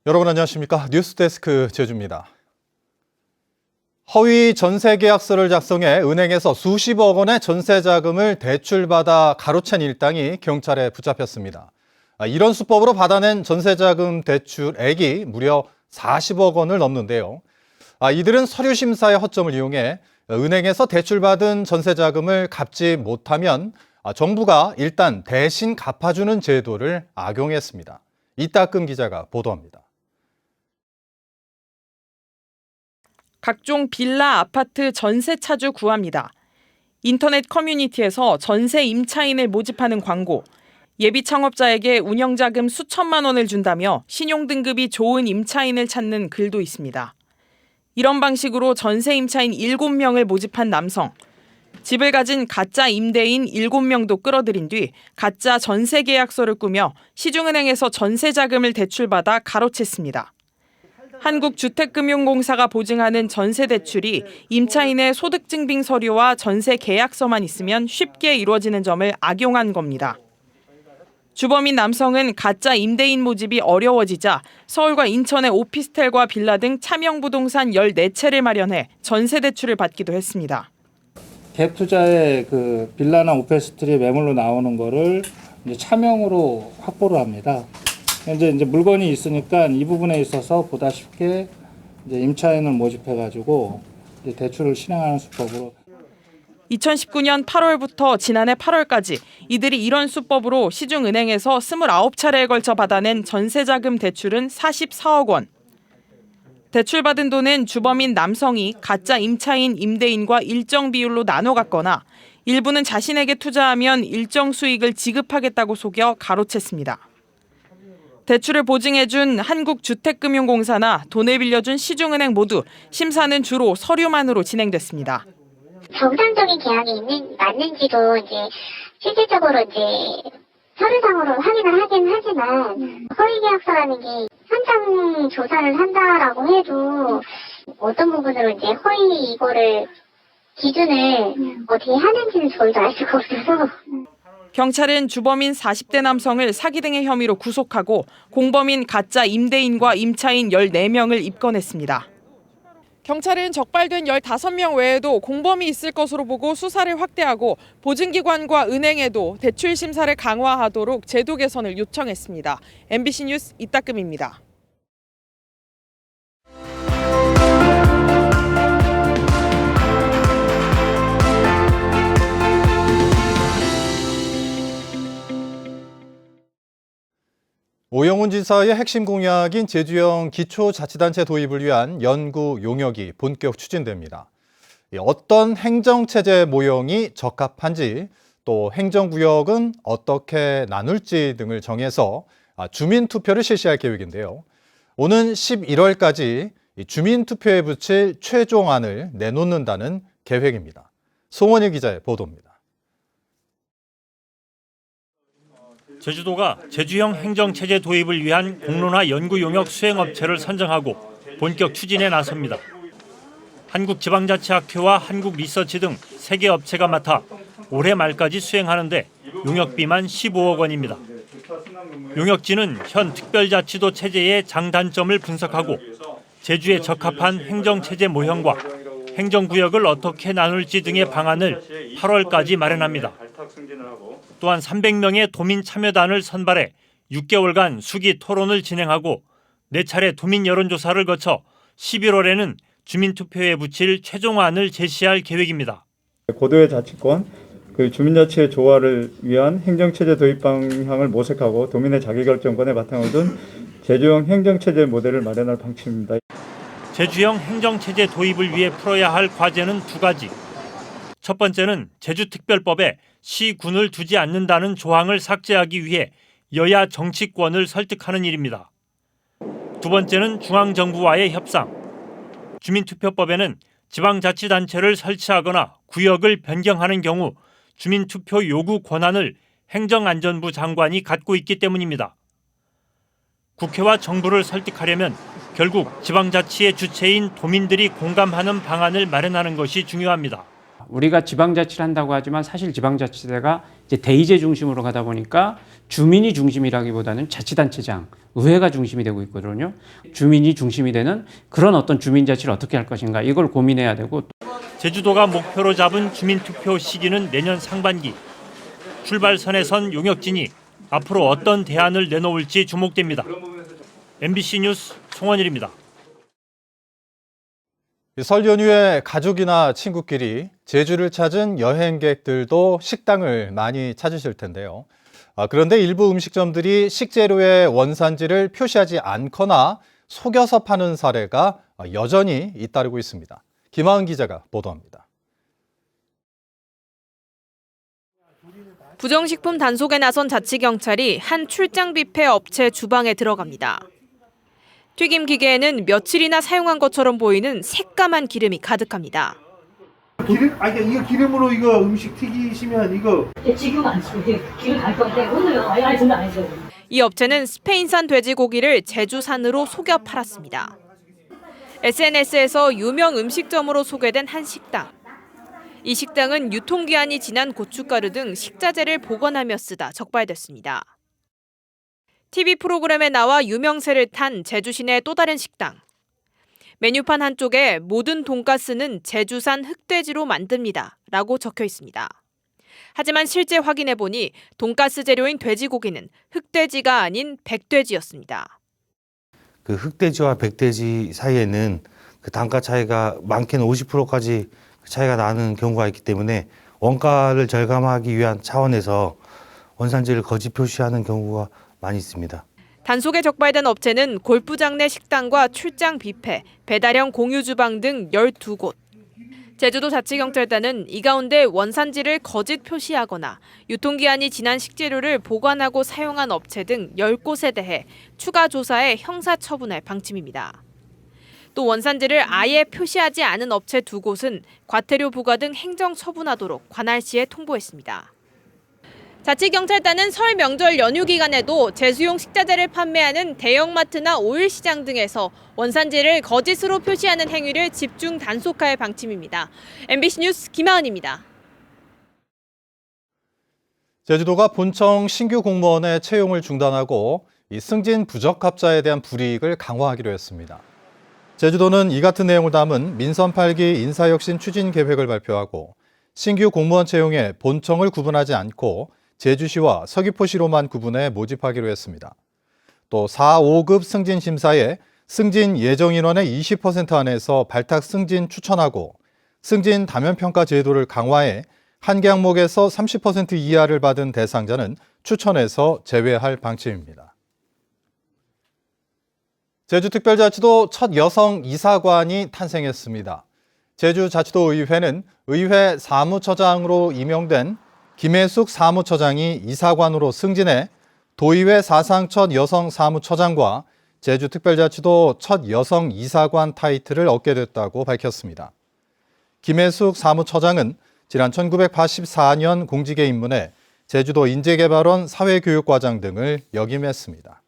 여러분 안녕하십니까? 뉴스데스크 제주입니다. 허위 전세 계약서를 작성해 은행에서 수십억 원의 전세 자금을 대출받아 가로챈 일당이 경찰에 붙잡혔습니다. 이런 수법으로 받아낸 전세 자금 대출액이 무려 40억 원을 넘는데요. 이들은 서류 심사의 허점을 이용해 은행에서 대출받은 전세 자금을 갚지 못하면 정부가 일단 대신 갚아주는 제도를 악용했습니다. 이따금 기자가 보도합니다. 각종 빌라, 아파트 전세 차주 구합니다. 인터넷 커뮤니티에서 전세 임차인을 모집하는 광고, 예비 창업자에게 운영자금 수천만 원을 준다며 신용등급이 좋은 임차인을 찾는 글도 있습니다. 이런 방식으로 전세 임차인 7명을 모집한 남성, 집을 가진 가짜 임대인 7명도 끌어들인 뒤 가짜 전세 계약서를 꾸며 시중은행에서 전세 자금을 대출받아 가로챘습니다. 한국주택금융공사가 보증하는 전세 대출이 임차인의 소득증빙 서류와 전세 계약서만 있으면 쉽게 이루어지는 점을 악용한 겁니다. 주범인 남성은 가짜 임대인 모집이 어려워지자 서울과 인천의 오피스텔과 빌라 등 차명 부동산 14채를 마련해 전세 대출을 받기도 했습니다. 갭 투자의 그 빌라나 오피스텔이 매물로 나오는 거를 이제 차명으로 확보를 합니다. 이제 물건이 있으니까 이 부분에 있어서 보다 쉽게 이제 임차인을 모집해가지고 이제 대출을 실행하는 수법으로. 2019년 8월부터 지난해 8월까지 이들이 이런 수법으로 시중은행에서 29차례에 걸쳐 받아낸 전세자금 대출은 44억 원. 대출받은 돈은 주범인 남성이 가짜 임차인 임대인과 일정 비율로 나눠 갖거나 일부는 자신에게 투자하면 일정 수익을 지급하겠다고 속여 가로챘습니다. 대출을 보증해준 한국주택금융공사나 돈을 빌려준 시중은행 모두 심사는 주로 서류만으로 진행됐습니다. 정상적인 계약이 맞는지도 이제 실질적으로 이제 서류상으로 확인을 하긴 하지만 허위 계약서라는 게 현장 조사를 한다라고 해도 어떤 부분으로 이제 허위 이거를 기준을 어떻게 하는지는 저희도 알 수가 없어서. 경찰은 주범인 40대 남성을 사기 등의 혐의로 구속하고 공범인 가짜 임대인과 임차인 14명을 입건했습니다. 경찰은 적발된 15명 외에도 공범이 있을 것으로 보고 수사를 확대하고 보증기관과 은행에도 대출 심사를 강화하도록 제도 개선을 요청했습니다. MBC 뉴스 이따금입니다. 오영훈 지사의 핵심 공약인 제주형 기초자치단체 도입을 위한 연구 용역이 본격 추진됩니다. 어떤 행정체제 모형이 적합한지, 또 행정구역은 어떻게 나눌지 등을 정해서 주민투표를 실시할 계획인데요. 오는 11월까지 주민투표에 붙일 최종안을 내놓는다는 계획입니다. 송원일 기자의 보도입니다. 제주도가 제주형 행정체제 도입을 위한 공론화 연구 용역 수행업체를 선정하고 본격 추진에 나섭니다. 한국지방자치학회와 한국리서치 등 3개 업체가 맡아 올해 말까지 수행하는데 용역비만 15억 원입니다. 용역진은 현 특별자치도 체제의 장단점을 분석하고 제주에 적합한 행정체제 모형과 행정구역을 어떻게 나눌지 등의 방안을 8월까지 마련합니다. 또한 300명의 도민 참여단을 선발해 6개월간 수기 토론을 진행하고 4차례 도민 여론조사를 거쳐 11월에는 주민투표에 붙일 최종안을 제시할 계획입니다. 고도의 자치권, 주민자치의 조화를 위한 행정체제 도입 방향을 모색하고 도민의 자기결정권에 바탕을 둔 제주형 행정체제 모델을 마련할 방침입니다. 제주형 행정체제 도입을 위해 풀어야 할 과제는 2가지. 첫 번째는 제주특별법에 시군을 두지 않는다는 조항을 삭제하기 위해 여야 정치권을 설득하는 일입니다. 두 번째는 중앙정부와의 협상. 주민투표법에는 지방자치단체를 설치하거나 구역을 변경하는 경우 주민투표 요구 권한을 행정안전부 장관이 갖고 있기 때문입니다. 국회와 정부를 설득하려면 결국 지방자치의 주체인 도민들이 공감하는 방안을 마련하는 것이 중요합니다. 우리가 지방자치를 한다고 하지만 사실 지방자치제가 이제 대의제 중심으로 가다 보니까 주민이 중심이라기보다는 자치단체장, 의회가 중심이 되고 있거든요. 주민이 중심이 되는 그런 어떤 주민자치를 어떻게 할 것인가 이걸 고민해야 되고. 제주도가 목표로 잡은 주민투표 시기는 내년 상반기. 출발선에 선 용역진이 앞으로 어떤 대안을 내놓을지 주목됩니다. MBC 뉴스 송원일입니다. 설 연휴에 가족이나 친구끼리 제주를 찾은 여행객들도 식당을 많이 찾으실 텐데요. 그런데 일부 음식점들이 식재료의 원산지를 표시하지 않거나 속여서 파는 사례가 여전히 잇따르고 있습니다. 김하은 기자가 보도합니다. 부정식품 단속에 나선 자치경찰이 한 출장 뷔페 업체 주방에 들어갑니다. 튀김 기계에는 며칠이나 사용한 것처럼 보이는 새까만 기름이 가득합니다. 이거 기름으로 이거 음식 튀기시면 이거 지금 안 쓰고 기름 갈 건데 오늘 아예 저는 안 써요. 이 업체는 스페인산 돼지고기를 제주산으로 속여 팔았습니다. SNS에서 유명 음식점으로 소개된 한 식당. 이 식당은 유통기한이 지난 고춧가루 등 식자재를 보관하며 쓰다 적발됐습니다. TV 프로그램에 나와 유명세를 탄 제주 시내 또 다른 식당. 메뉴판 한쪽에 모든 돈가스는 제주산 흑돼지로 만듭니다. 라고 적혀 있습니다. 하지만 실제 확인해보니 돈가스 재료인 돼지고기는 흑돼지가 아닌 백돼지였습니다. 그 흑돼지와 백돼지 사이에는 그 단가 차이가 많게는 50%까지 차이가 나는 경우가 있기 때문에 원가를 절감하기 위한 차원에서 원산지를 거짓 표시하는 경우가 많이 있습니다. 단속에 적발된 업체는 골프장 내 식당과 출장 뷔페, 배달형 공유 주방 등 12곳. 제주도 자치경찰단은 이 가운데 원산지를 거짓 표시하거나 유통기한이 지난 식재료를 보관하고 사용한 업체 등 10곳에 대해 추가 조사해 형사처분할 방침입니다. 또 원산지를 아예 표시하지 않은 업체 2곳은 과태료 부과 등 행정처분하도록 관할시에 통보했습니다. 자치경찰단은 설 명절 연휴 기간에도 제수용 식자재를 판매하는 대형마트나 오일시장 등에서 원산지를 거짓으로 표시하는 행위를 집중 단속할 방침입니다. MBC 뉴스 김하은입니다. 제주도가 본청 신규 공무원의 채용을 중단하고 이 승진 부적합자에 대한 불이익을 강화하기로 했습니다. 제주도는 이 같은 내용을 담은 민선 8기 인사혁신 추진 계획을 발표하고 신규 공무원 채용에 본청을 구분하지 않고 제주시와 서귀포시로만 구분해 모집하기로 했습니다. 또 4, 5급 승진 심사에 승진 예정 인원의 20% 안에서 발탁 승진 추천하고 승진 다면평가 제도를 강화해 한 개 항목에서 30% 이하를 받은 대상자는 추천해서 제외할 방침입니다. 제주특별자치도 첫 여성 이사관이 탄생했습니다. 제주자치도의회는 의회 사무처장으로 임명된 김혜숙 사무처장이 이사관으로 승진해 도의회 사상 첫 여성 사무처장과 제주특별자치도 첫 여성 이사관 타이틀을 얻게 됐다고 밝혔습니다. 김혜숙 사무처장은 지난 1984년 공직에 입문해 제주도 인재개발원 사회교육과장 등을 역임했습니다.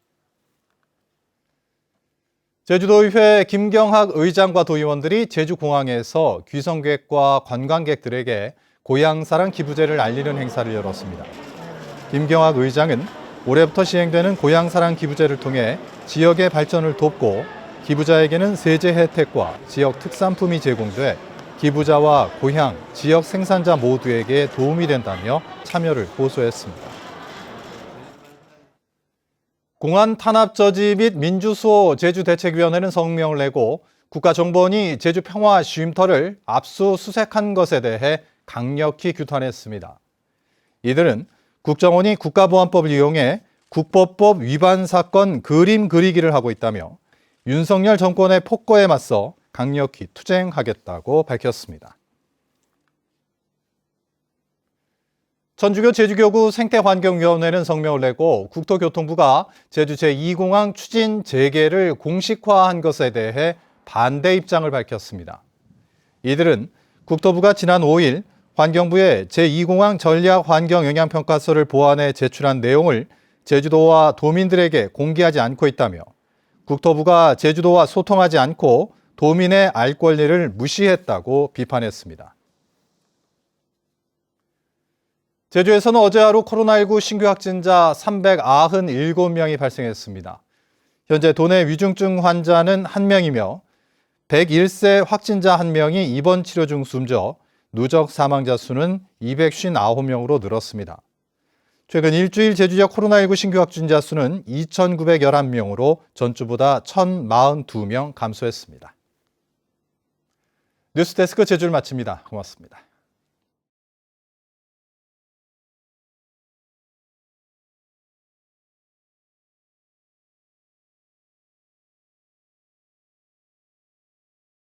제주도의회 김경학 의장과 도의원들이 제주공항에서 귀성객과 관광객들에게 고향사랑 기부제를 알리는 행사를 열었습니다. 김경학 의장은 올해부터 시행되는 고향사랑 기부제를 통해 지역의 발전을 돕고 기부자에게는 세제 혜택과 지역 특산품이 제공돼 기부자와 고향, 지역 생산자 모두에게 도움이 된다며 참여를 호소했습니다. 공안 탄압 저지 및 민주수호 제주대책위원회는 성명을 내고 국가정보원이 제주 평화 쉼터를 압수수색한 것에 대해 강력히 규탄했습니다. 이들은 국정원이 국가보안법을 이용해 국보법 위반 사건 그림 그리기를 하고 있다며 윤석열 정권의 폭거에 맞서 강력히 투쟁하겠다고 밝혔습니다. 천주교 제주교구 생태환경위원회는 성명을 내고 국토교통부가 제주 제2공항 추진 재개를 공식화한 것에 대해 반대 입장을 밝혔습니다. 이들은 국토부가 지난 5일 환경부에 제2공항 전략환경영향평가서를 보완해 제출한 내용을 제주도와 도민들에게 공개하지 않고 있다며 국토부가 제주도와 소통하지 않고 도민의 알 권리를 무시했다고 비판했습니다. 제주에서는 어제 하루 코로나19 신규 확진자 397명이 발생했습니다. 현재 도내 위중증 환자는 1명이며 101세 확진자 1명이 입원 치료 중 숨져 누적 사망자 수는 259명으로 늘었습니다. 최근 일주일 제주 지역 코로나19 신규 확진자 수는 2,911명으로 전주보다 1,042명 감소했습니다. 뉴스데스크 제주를 마칩니다. 고맙습니다.